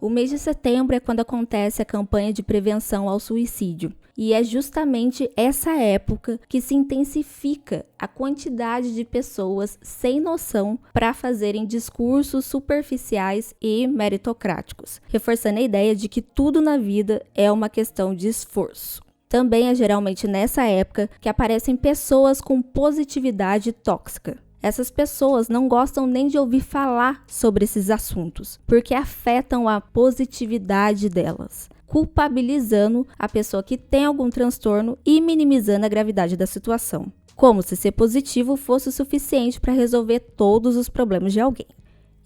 O mês de setembro é quando acontece a campanha de prevenção ao suicídio. E é justamente essa época que se intensifica a quantidade de pessoas sem noção para fazerem discursos superficiais e meritocráticos, reforçando a ideia de que tudo na vida é uma questão de esforço. Também é geralmente nessa época que aparecem pessoas com positividade tóxica. Essas pessoas não gostam nem de ouvir falar sobre esses assuntos, porque afetam a positividade delas, culpabilizando a pessoa que tem algum transtorno e minimizando a gravidade da situação, como se ser positivo fosse o suficiente para resolver todos os problemas de alguém.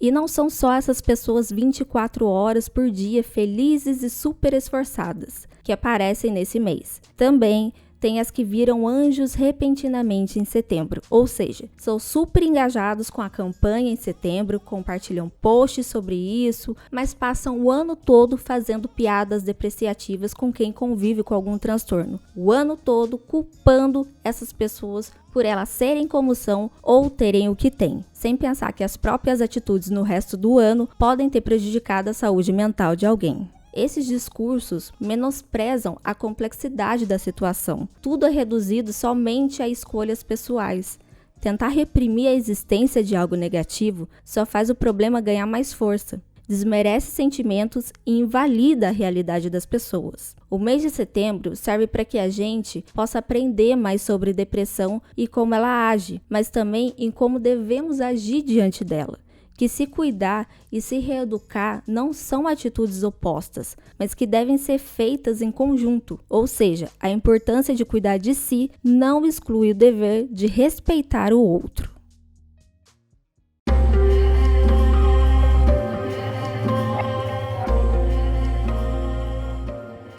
E não são só essas pessoas 24 horas por dia felizes e super esforçadas que aparecem nesse mês. Também tem as que viram anjos repentinamente em setembro, ou seja, são super engajados com a campanha em setembro, compartilham posts sobre isso, mas passam o ano todo fazendo piadas depreciativas com quem convive com algum transtorno. O ano todo culpando essas pessoas por elas serem como são ou terem o que têm, sem pensar que as próprias atitudes no resto do ano podem ter prejudicado a saúde mental de alguém. Esses discursos menosprezam a complexidade da situação. Tudo é reduzido somente a escolhas pessoais. Tentar reprimir a existência de algo negativo só faz o problema ganhar mais força, desmerece sentimentos e invalida a realidade das pessoas. O mês de setembro serve para que a gente possa aprender mais sobre depressão e como ela age, mas também em como devemos agir diante dela. Que se cuidar e se reeducar não são atitudes opostas, mas que devem ser feitas em conjunto, ou seja, a importância de cuidar de si não exclui o dever de respeitar o outro.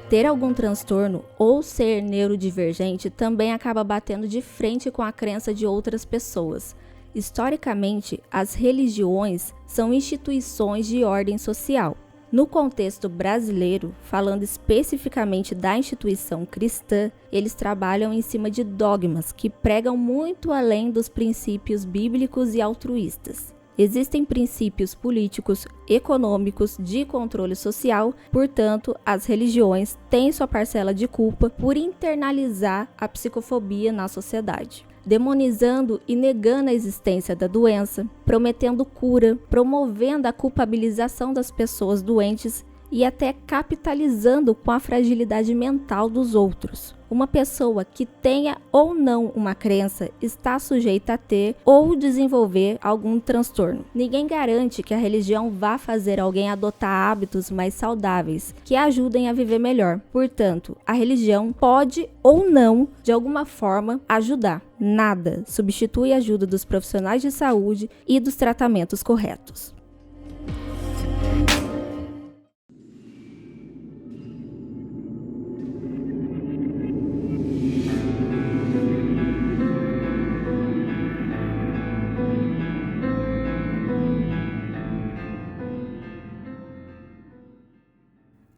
Ter algum transtorno ou ser neurodivergente também acaba batendo de frente com a crença de outras pessoas. Historicamente, as religiões são instituições de ordem social. No contexto brasileiro, falando especificamente da instituição cristã, eles trabalham em cima de dogmas que pregam muito além dos princípios bíblicos e altruístas. Existem princípios políticos, econômicos, de controle social, portanto, as religiões têm sua parcela de culpa por internalizar a psicofobia na sociedade, demonizando e negando a existência da doença, prometendo cura, promovendo a culpabilização das pessoas doentes e até capitalizando com a fragilidade mental dos outros. Uma pessoa que tenha ou não uma crença está sujeita a ter ou desenvolver algum transtorno. Ninguém garante que a religião vá fazer alguém adotar hábitos mais saudáveis, que ajudem a viver melhor. Portanto, a religião pode ou não, de alguma forma, ajudar. Nada substitui a ajuda dos profissionais de saúde e dos tratamentos corretos.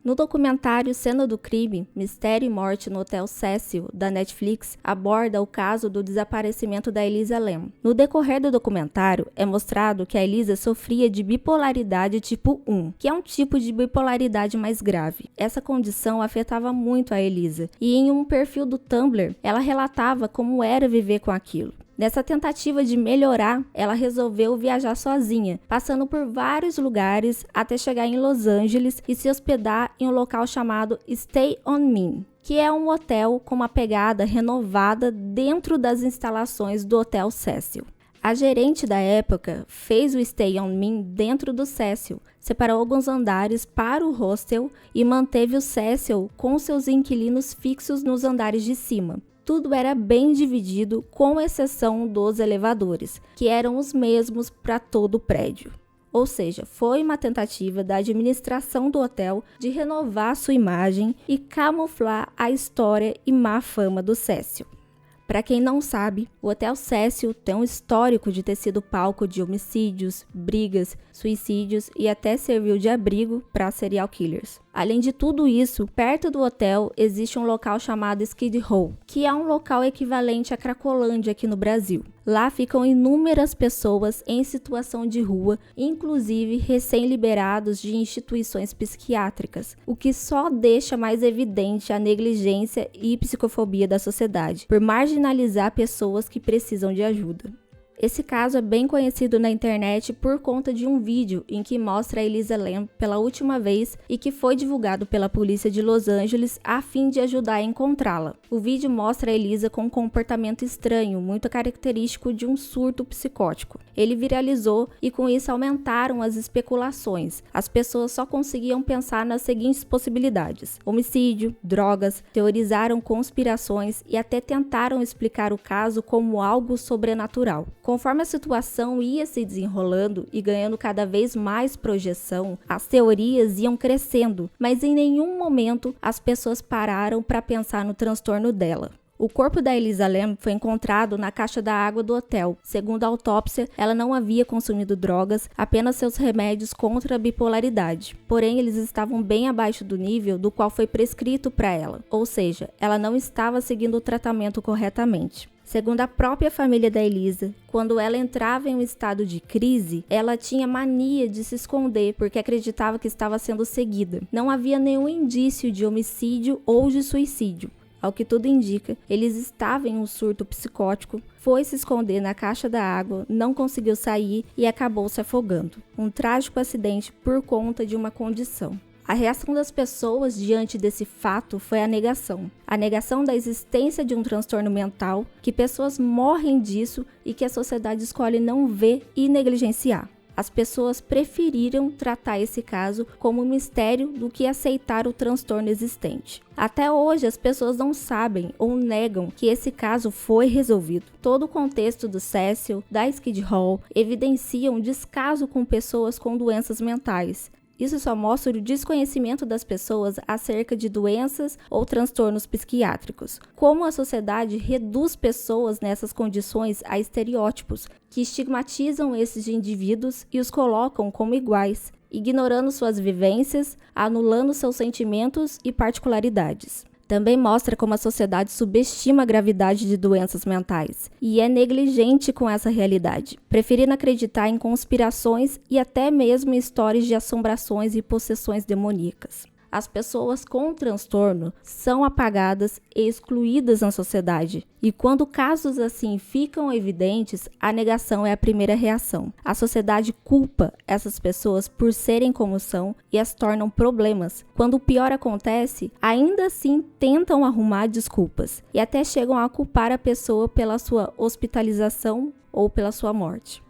No documentário Cena do Crime, Mistério e Morte no Hotel Cecil, da Netflix, aborda o caso do desaparecimento da Elisa Lam. No decorrer do documentário, é mostrado que a Elisa sofria de bipolaridade tipo 1, que é um tipo de bipolaridade mais grave. Essa condição afetava muito a Elisa, e em um perfil do Tumblr, ela relatava como era viver com aquilo. Nessa tentativa de melhorar, ela resolveu viajar sozinha, passando por vários lugares até chegar em Los Angeles e se hospedar em um local chamado Stay On Me, que é um hotel com uma pegada renovada dentro das instalações do Hotel Cecil. A gerente da época fez o Stay On Me dentro do Cecil, separou alguns andares para o hostel e manteve o Cecil com seus inquilinos fixos nos andares de cima. Tudo era bem dividido, com exceção dos elevadores, que eram os mesmos para todo o prédio. Ou seja, foi uma tentativa da administração do hotel de renovar sua imagem e camuflar a história e má fama do Cecil. Para quem não sabe, o Hotel Cecil tem um histórico de ter sido palco de homicídios, brigas, suicídios e até serviu de abrigo para serial killers. Além de tudo isso, perto do hotel existe um local chamado Skid Row, que é um local equivalente à Cracolândia aqui no Brasil. Lá ficam inúmeras pessoas em situação de rua, inclusive recém-liberados de instituições psiquiátricas, o que só deixa mais evidente a negligência e psicofobia da sociedade, por marginalizar pessoas que precisam de ajuda. Esse caso é bem conhecido na internet por conta de um vídeo em que mostra a Elisa Lam pela última vez e que foi divulgado pela polícia de Los Angeles a fim de ajudar a encontrá-la. O vídeo mostra a Elisa com um comportamento estranho, muito característico de um surto psicótico. Ele viralizou e com isso aumentaram as especulações. As pessoas só conseguiam pensar nas seguintes possibilidades: homicídio, drogas, teorizaram conspirações e até tentaram explicar o caso como algo sobrenatural. Conforme a situação ia se desenrolando e ganhando cada vez mais projeção, as teorias iam crescendo, mas em nenhum momento as pessoas pararam para pensar no transtorno dela. O corpo da Elisa Lam foi encontrado na caixa da água do hotel. Segundo a autópsia, ela não havia consumido drogas, apenas seus remédios contra a bipolaridade. Porém, eles estavam bem abaixo do nível do qual foi prescrito para ela, ou seja, ela não estava seguindo o tratamento corretamente. Segundo a própria família da Elisa, quando ela entrava em um estado de crise, ela tinha mania de se esconder porque acreditava que estava sendo seguida. Não havia nenhum indício de homicídio ou de suicídio. Ao que tudo indica, eles estavam em um surto psicótico, foi se esconder na caixa da água, não conseguiu sair e acabou se afogando. Um trágico acidente por conta de uma condição. A reação das pessoas diante desse fato foi a negação. A negação da existência de um transtorno mental, que pessoas morrem disso e que a sociedade escolhe não ver e negligenciar. As pessoas preferiram tratar esse caso como um mistério do que aceitar o transtorno existente. Até hoje, as pessoas não sabem ou negam que esse caso foi resolvido. Todo o contexto do Cecil, da Skid Row, evidencia um descaso com pessoas com doenças mentais. Isso só mostra o desconhecimento das pessoas acerca de doenças ou transtornos psiquiátricos. Como a sociedade reduz pessoas nessas condições a estereótipos, que estigmatizam esses indivíduos e os colocam como iguais, ignorando suas vivências, anulando seus sentimentos e particularidades. Também mostra como a sociedade subestima a gravidade de doenças mentais e é negligente com essa realidade, preferindo acreditar em conspirações e até mesmo em histórias de assombrações e possessões demoníacas. As pessoas com transtorno são apagadas e excluídas na sociedade, e quando casos assim ficam evidentes, a negação é a primeira reação. A sociedade culpa essas pessoas por serem como são e as tornam problemas. Quando o pior acontece, ainda assim tentam arrumar desculpas e até chegam a culpar a pessoa pela sua hospitalização ou pela sua morte.